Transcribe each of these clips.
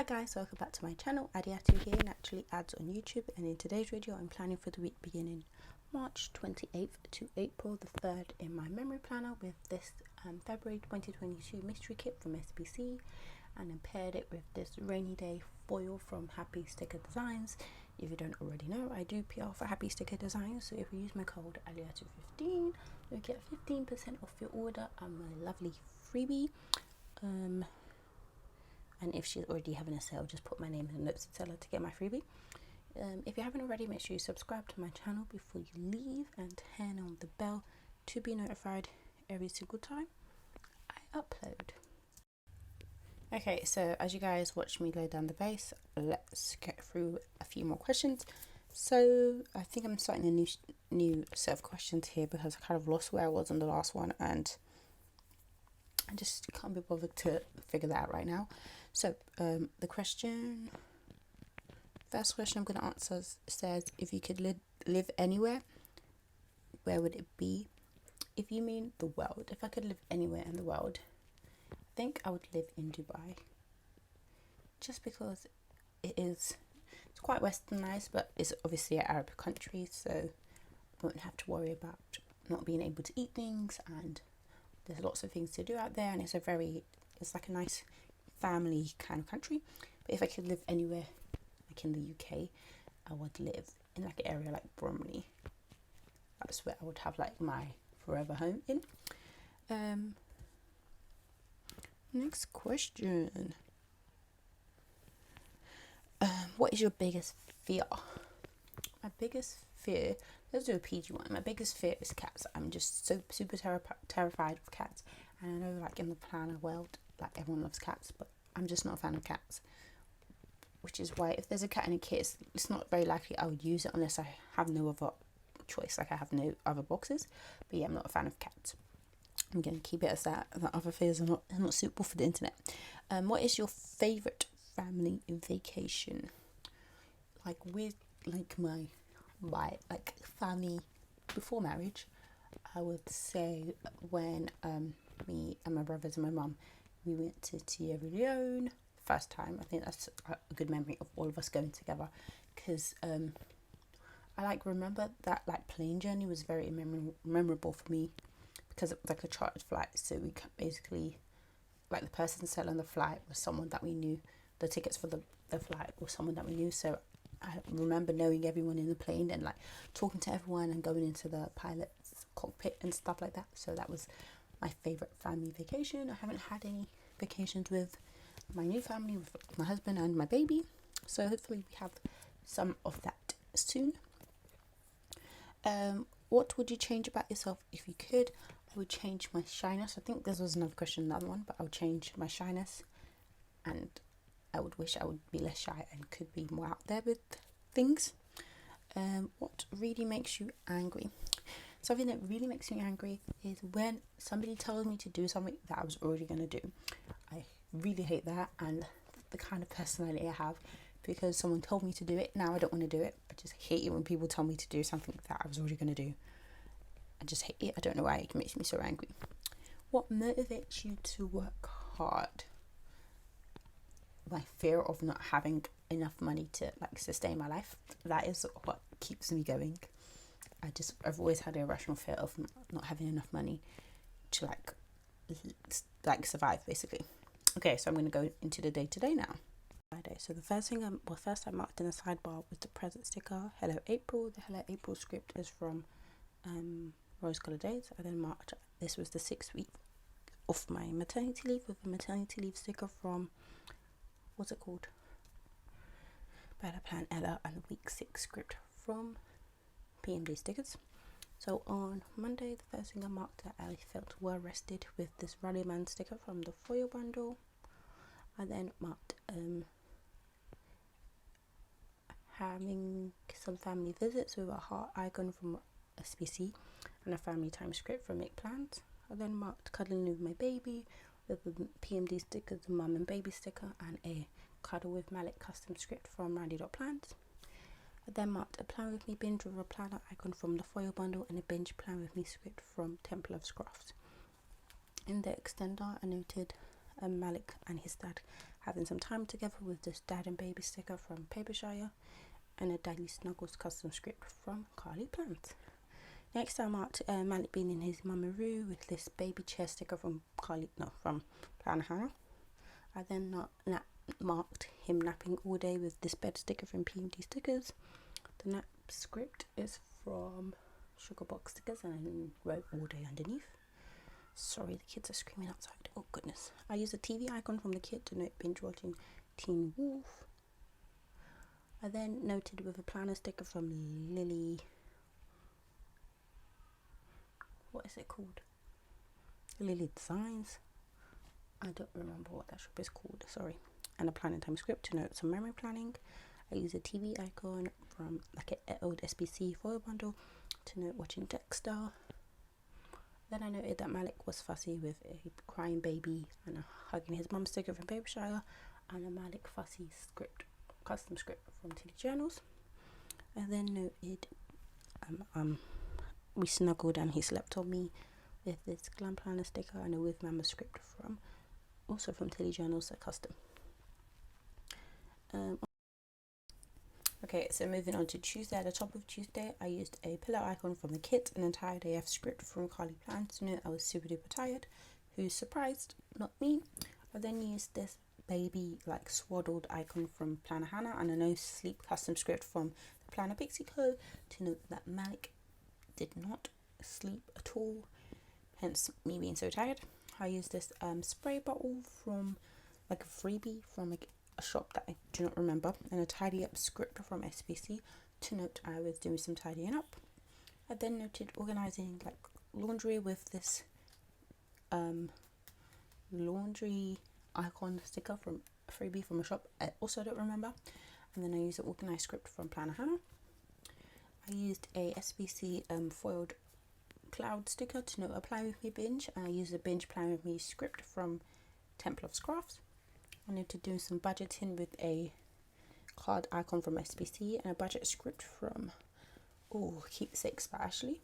Hi guys, welcome back to my channel. Adiatu here, Naturallyads on YouTube, and in today's video I'm planning for the week beginning March 28th to April the 3rd in my memory planner with this February 2022 mystery kit from SBC, and then paired it with this rainy day foil from Happy Sticker Designs. If you don't already know, I do PR for Happy Sticker Designs, so if you use my code Adiatu15 you'll get 15% off your order and my lovely freebie. And if she's already having a sale, just put my name in the notes to tell her to get my freebie. If you haven't already, make sure you subscribe to my channel before you leave and turn on the bell to be notified every single time I upload. Okay, so as you guys watch me lay down the base, let's get through a few more questions. So I think I'm starting a new set of questions here because I kind of lost where I was on the last one and I just can't be bothered to figure that out right now. So the first question I'm going to answer says, if you could live anywhere, where would it be? If you mean the world, if I could live anywhere in the world, I think I would live in Dubai. Just because it's quite westernized, but it's obviously an Arab country, so I won't have to worry about not being able to eat things, and there's lots of things to do out there, and it's like a nice family kind of country. But if I could live anywhere, like in the UK, I would live in like an area like Bromley. That's where I would have like my forever home in. Next question. What is your biggest fear? My biggest fear, let's do a PG one. My biggest fear is cats. I'm just so super terrified of cats. And I know like in the planner world, like everyone loves cats, but I'm just not a fan of cats. Which is why if there's a cat in a kit, it's not very likely I would use it unless I have no other choice, like I have no other boxes. But yeah, I'm not a fan of cats. I'm going to keep it as that. The other fears are not suitable for the internet. What is your favourite family vacation? Like with like my like family before marriage, I would say when me and my brothers and my mum, we went to Sierra Leone first time. I think that's a good memory of all of us going together, because I like remember that like plane journey was very memorable for me, because it was like a chartered flight, so we basically, like, the person selling the flight was someone that we knew. The tickets for the flight was someone that we knew, so I remember knowing everyone in the plane and like talking to everyone and going into the pilot's cockpit and stuff like that. So that was my favorite family vacation. I haven't had any vacations with my new family, with my husband and my baby, so hopefully we have some of that soon. What would you change about yourself if you could? I would change my shyness. I think this was another question, another one, but I would change my shyness, and I would wish I would be less shy and could be more out there with things. What really makes you angry? Something that really makes me angry is when somebody tells me to do something that I was already going to do. I really hate that, and the kind of personality I have, because someone told me to do it, now I don't want to do it. I just hate it when people tell me to do something that I was already going to do. I just hate it. I don't know why it makes me so angry. What motivates you to work hard? My fear of not having enough money to like sustain my life. That is what keeps me going. I've always had an irrational fear of not having enough money to like survive, basically. Okay, so I'm going to go into the day today now. Friday. So the first I marked in the sidebar was the present sticker, Hello April. The Hello April script is from Rose Colored Days. I then marked this was the 6th week of my maternity leave with a maternity leave sticker from, what's it called? Better Plan Ella, and the week 6 script from PMD Stickers. So on Monday, the first thing I marked that I felt well rested with this Rally Man sticker from the foil bundle. I then marked having some family visits with a heart icon from SBC and a family time script from Make Plans. I then marked cuddling with my baby with the PMD stickers, the mum and baby sticker, and a cuddle with Malik custom script from Randy.plans. I then marked a plan with me binge with a planner icon from the foil bundle and a binge plan with me script from Temple of Crafts. In the extender, I noted Malik and his dad having some time together with this dad and baby sticker from Papershire, and a Daddy Snuggles custom script from Carly Plant. Next I marked Malik being in his mummaroo with this baby chair sticker from PlanWithAds. I then marked him napping all day with this bed sticker from PMD Stickers. The nap script is from Sugarbox Stickers, and I wrote all day underneath. Sorry, the kids are screaming outside. Oh goodness. I used a TV icon from the kid to note binge watching Teen Wolf. I then noted with a planner sticker from Lily. What is it called? Lily Designs. I don't remember what that shop is called, sorry. And a planning time script to note some memory planning. I use a TV icon from like an old SBC foil bundle to note watching Dexter. Then I noted that Malik was fussy with a crying baby and a hugging his mum sticker from Papershire, and a Malik fussy script, custom script from Tilly Journals. I then noted we snuggled and he slept on me with this Glam Planner sticker and a With Mama script from also from Tilly Journals, a custom. Okay, so moving on to Tuesday. At the top of Tuesday, I used a pillow icon from the kit, an entire day of script from Carly Plant to know I was super duper tired. Who's surprised? Not me. I then used this baby like swaddled icon from Planner Hannah and a no sleep custom script from the PlanWithAds to note that Malik did not sleep at all, hence me being so tired. I used this spray bottle from like a freebie from a shop that I do not remember, and a tidy up script from SBC to note I was doing some tidying up. I then noted organizing like laundry with this laundry icon sticker from a freebie from a shop I also don't remember, and then I used an organized script from Planner Hannah. I used a SBC foiled cloud sticker to note a Plan With Me binge, and I used a binge Plan With Me script from Temple of Crafts. I noted doing some budgeting with a card icon from SBC and a budget script from Keepsakes by Ashley.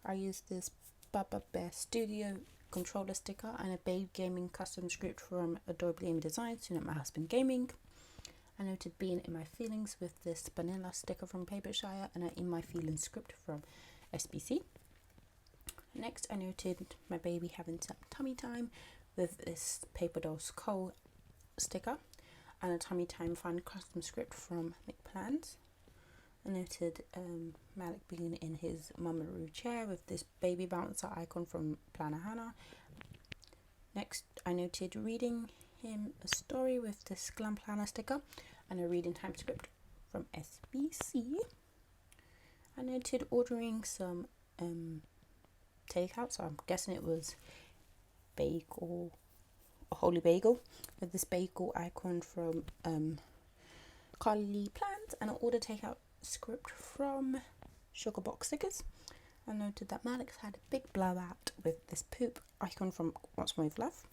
I used this Bubba Bear Studio controller sticker and a Babe Gaming custom script from Adorable Amy Designs to note my husband gaming. I noted being in my feelings with this vanilla sticker from Papershire and an In My Feelings script from SBC. Next I noted my baby having some tummy time with this Paper Dolls Cole sticker and a tummy time fun custom script from McPlans. I noted Malik being in his mummaroo chair with this baby bouncer icon from Planner Hannah. Next I noted reading him a story with this Glam Planner sticker and a reading time script from SBC. I noted ordering some takeout, so I'm guessing it was bagel, a holy bagel, with this bagel icon from Carly Plant and an order takeout script from Sugarbox Stickers. I noted that Malik's had a big blowout with this poop icon from What's More With Love.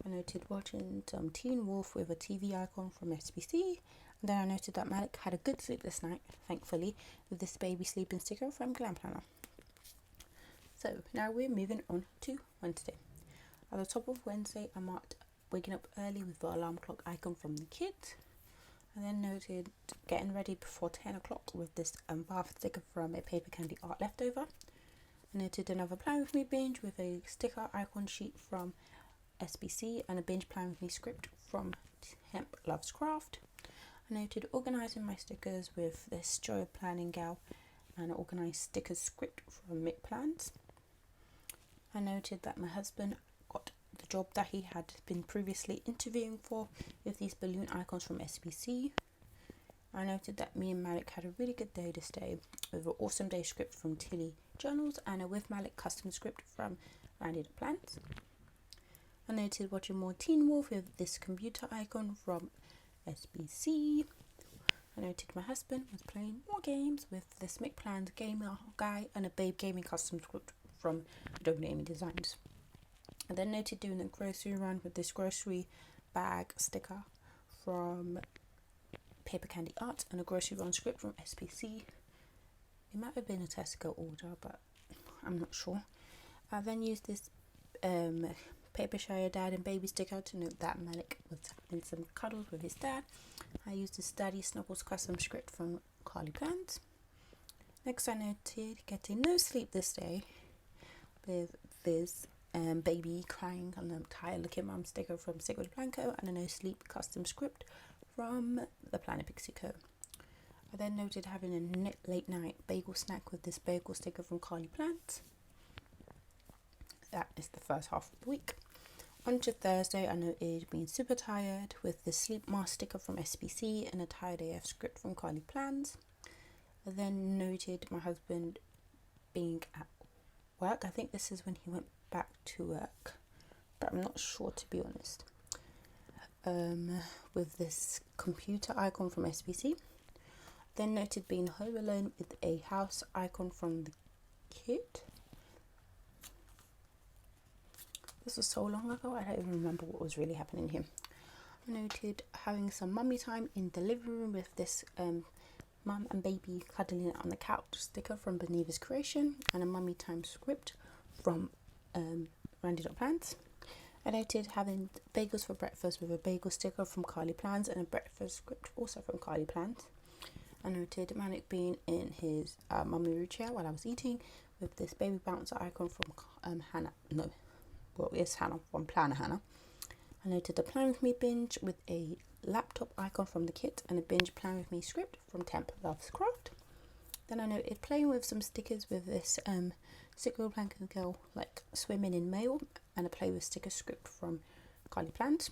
I noted watching some Teen Wolf with a TV icon from SBC. And then I noted that Malik had a good sleep this night, thankfully, with this baby sleeping sticker from Glam Planner. So now we're moving on to Wednesday. At the top of Wednesday, I marked waking up early with the alarm clock icon from the kids. I then noted getting ready before 10 o'clock with this bath sticker from a Paper Candy Art Leftover. I noted another Plan With Me binge with a sticker icon sheet from SBC and a binge Plan With Me script from Hemp Loves Craft. I noted organising my stickers with this Joy of Planning gal and an organised stickers script from Mick Plans. I noted that my husband got the job that he had been previously interviewing for with these balloon icons from SBC. I noted that me and Malik had a really good day this day with an awesome day script from Tilly Journals and a With Malik custom script from Landed Plants. I noted watching more Teen Wolf with this computer icon from SBC. I noted my husband was playing more games with this Mick Plans gamer guy and a Babe Gaming custom script from Adorable Amy Designs. I then noted doing a grocery run with this grocery bag sticker from Paper Candy Art and a grocery run script from SPC. It might have been a Tesco order, but I'm not sure. I then used this Paper Shire dad and baby sticker to note that Malik was having some cuddles with his dad. I used his Daddy Snuggles custom script from Carly Plans. Next I noted getting no sleep this day with this baby crying on the tired looking mum sticker from ScribblePrintsCo and a no sleep custom script from the PlanWithAds. I then noted having a late night bagel snack with this bagel sticker from Carly Plans. That is the first half of the week. On to Thursday, I noted being super tired with the sleep mask sticker from SBC and a tired AF script from Carly Plans. I then noted my husband being at work. I think this is when he went back to work, but I'm not sure, to be honest. With this computer icon from SBC. Then noted being home alone with a house icon from the kid. This was so long ago, I don't even remember what was really happening here. I noted having some mummy time in the living room with this mum and baby cuddling on the couch sticker from Beneva's Creation and a mummy time script from Plans. I noted having bagels for breakfast with a bagel sticker from Carly Plans and a breakfast script also from Carly Plans. I noted Malik being in his mummy room chair while I was eating with this baby bouncer icon from Hannah from Planner Hannah. I noted the Plan With Me binge with a laptop icon from the kit and a binge Plan With Me script from Temp Loves Craft. Then I noted playing with some stickers with this ScribblePrintsCo girl like swimming in mail and a play with sticker script from Carly Plans.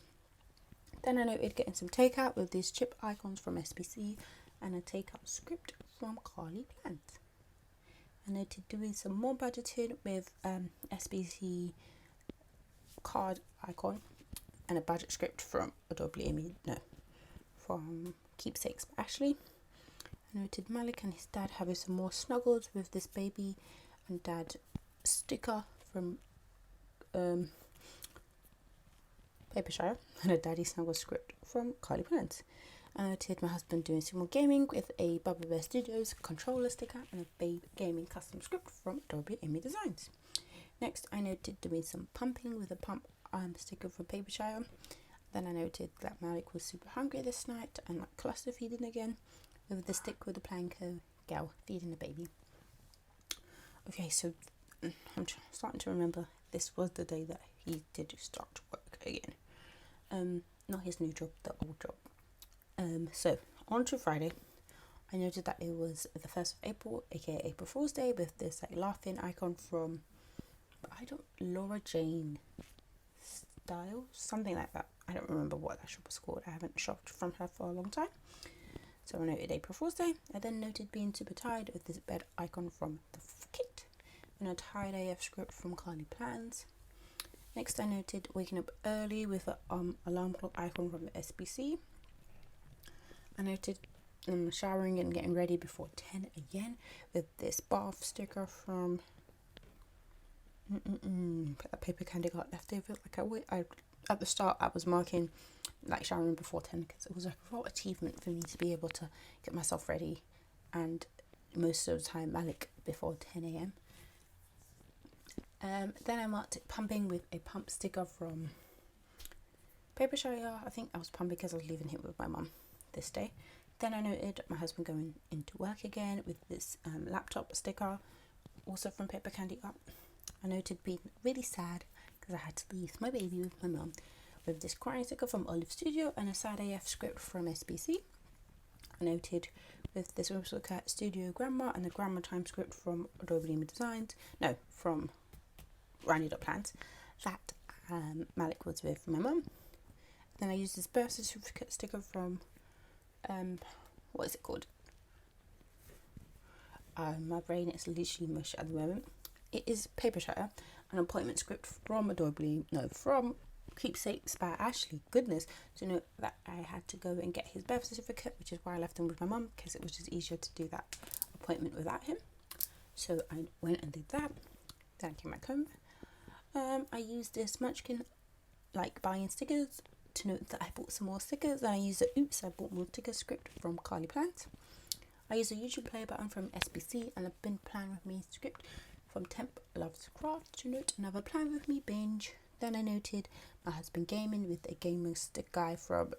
Then I noted getting some takeout with these chip icons from SBC and a takeout script from Carly Plans. I noted doing some more budgeting with SBC card icon and a budget script from from Keepsakes by Ashley. I noted Malik and his dad having some more snuggles with this baby and dad sticker from Paper Shire and a Daddy Snuggle script from Carly Plans. I noted my husband doing some more gaming with a Bubble Bear Studios controller sticker and a Babe Gaming custom script from Adobe Amy Designs. Next, I noted doing some pumping with a pump sticker from Paper Shire. Then I noted that Malik was super hungry this night and like cluster feeding again with the stick with the PlanWithAds gal feeding the baby. Okay, so I'm starting to remember this was the day that he did start work again. Not his new job, the old job. So on to Friday, I noted that it was the 1st of April, aka April Fool's Day, with this like laughing icon from Laura Jane Style, something like that. I don't remember what that shop was called. I haven't shopped from her for a long time. So I noted April Fool's Day. I then noted being super tired with this bed icon from the kit and a tired AF script from Carly Plans. Next I noted waking up early with an alarm clock icon from the SBC. I noted showering and getting ready before 10 again with this bath sticker from a paper candy got left over. Like at the start I was marking like showering before 10 because it was like a real achievement for me to be able to get myself ready, and most of the time Malik before 10 a.m. Then I marked it pumping with a pump sticker from Paper Shire. I think I was pumping because I was leaving him with my mum this day. Then I noted my husband going into work again with this laptop sticker, also from Paper Candy Up. I noted being really sad because I had to leave my baby with my mum with this crying sticker from Olive Studio and a sad AF script from SBC. I noted with this Whistle Cat Studio Grandma and the Grandma Time script from Adobe Amy Designs, from Plans, that Malik was with my mum. Then I used this birth certificate sticker from what is it called? My brain is literally mush at the moment. It is Paper Shire, an appointment script from from Keepsakes by Ashley. Goodness, to know that I had to go and get his birth certificate, which is why I left him with my mum, because it was just easier to do that appointment without him. So I went and did that. Then I came back home. I used this Munchkin like buying stickers to note that I bought some more stickers. And I used the I bought more stickers script from Carly Plans. I used a YouTube play button from SBC and a bin Plan With Me script from Temp Loves Craft to note another Plan With Me binge Then I noted my husband gaming with a gaming stick guy from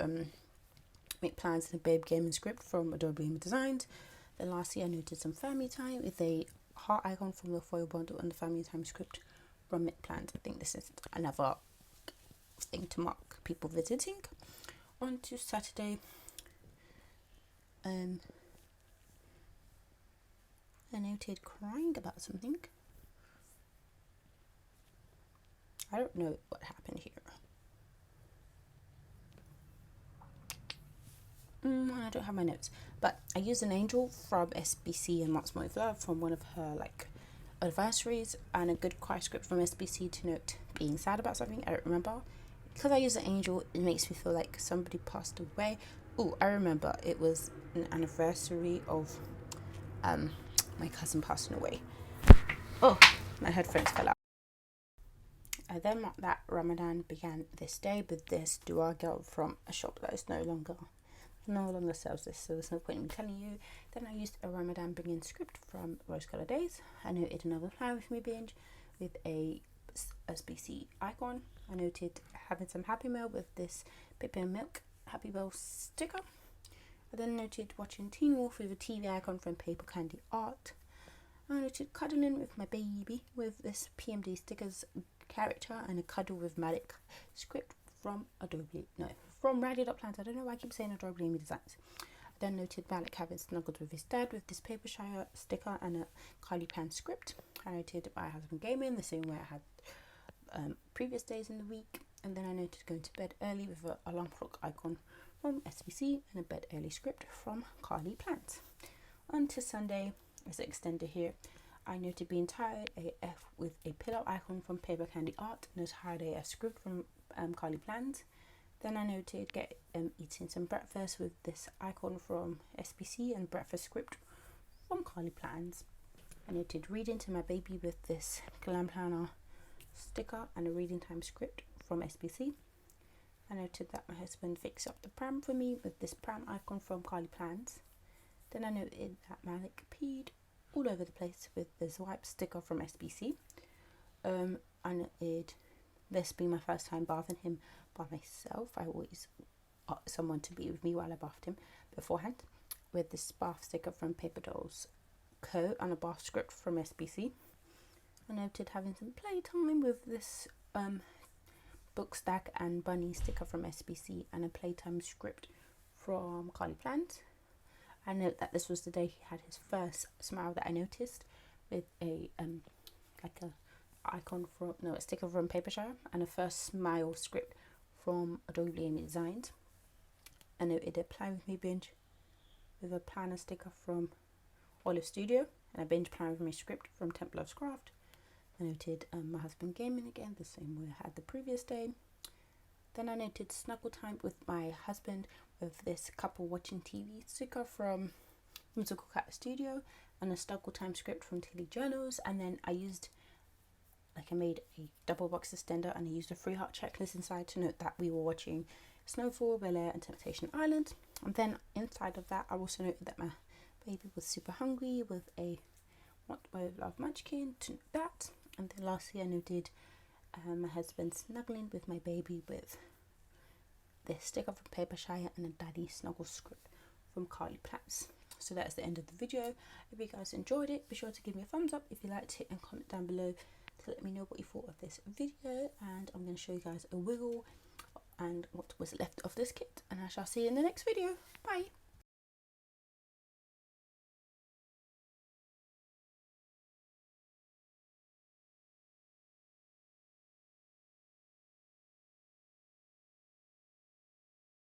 Make Plans and a Babe gaming script from Adobe Designs. Then lastly, I noted some family time with a heart icon from the foil bundle and the family time script from Make Plans. I think this is another thing to mark people visiting. On to Saturday, I noted crying about something. I don't know what happened here. I don't have my notes, but I used an angel from SBC and Marks More Love from one of her like anniversaries, and a good cry script from SBC to note being sad about something. I don't remember. Because I use an angel, it makes me feel like somebody passed away. Oh, I remember it was an anniversary of my cousin passing away. Oh, my headphones fell out. I then marked that Ramadan began this day with this dua girl from a shop that is no longer sells this, so there's no point in me telling you. Then I used a Ramadan begin script from Rose Colour Days. I noted another Plan With Me binge with a SBC icon. I noted having some Happy Meal with this Pippi and Milk Happy Meal sticker. I then noted watching Teen Wolf with a TV icon from Paper Candy Art. I noted cuddling with my baby with this PMD stickers character and a cuddle with Malik script from from Naturallyads. I don't know why I keep saying Adobe Designs. I then noted Malik having snuggled with his dad with this paper shire sticker and a Kylie Pan script. I noted my husband gaming the same way I had previous days in the week, and then I noted going to bed early with an alarm clock icon from SBC and a bed early script from Carly Plant. On to Sunday, as extended here, I noted being tired AF with a pillow icon from Paper Candy Art and a tired AF script from Carly Plant. Then I noted eating some breakfast with this icon from SBC and breakfast script from Carly Plans. I noted reading to my baby with this Glam Planner sticker and a reading time script from SBC. I noted that my husband fixed up the pram for me with this pram icon from Carly Plans. Then I noted that Malik peed all over the place with the swipe sticker from SBC. I noted this being my first time bathing him by myself. I always ask someone to be with me while I bathed him beforehand, with this bath sticker from Paper Dolls Co and a bath script from SBC. I noted having some playtime with this book stack and bunny sticker from SBC and a playtime script from Carly Plant. I note that this was the day he had his first smile that I noticed with a a sticker from Papershire and a first smile script from Adobe Designs. I noted a Plan With Me binge with a planner sticker from Olive Studio and a binge Plan With Me script from Templar's Craft. I noted my husband gaming again, the same way I had the previous day. Then I noted snuggle time with my husband with this couple watching TV sticker from Musical Cat Studio and a snuggle time script from Tilly Journals. And then I made a double box extender and I used a 3 heart checklist inside to note that we were watching Snowfall, Bel Air and Temptation Island. And then inside of that I also noted that my baby was super hungry with a What I Love Munchkin to note that. And then lastly I noted my husband snuggling with my baby with this sticker from Papershire and a daddy snuggle script from Carly Plants. So that's the end of the video. If you guys enjoyed it, be sure to give me a thumbs up if you liked it and comment down below to let me know what you thought of this video. And I'm going to show you guys a wiggle and what was left of this kit, and I shall see you in the next video. Bye.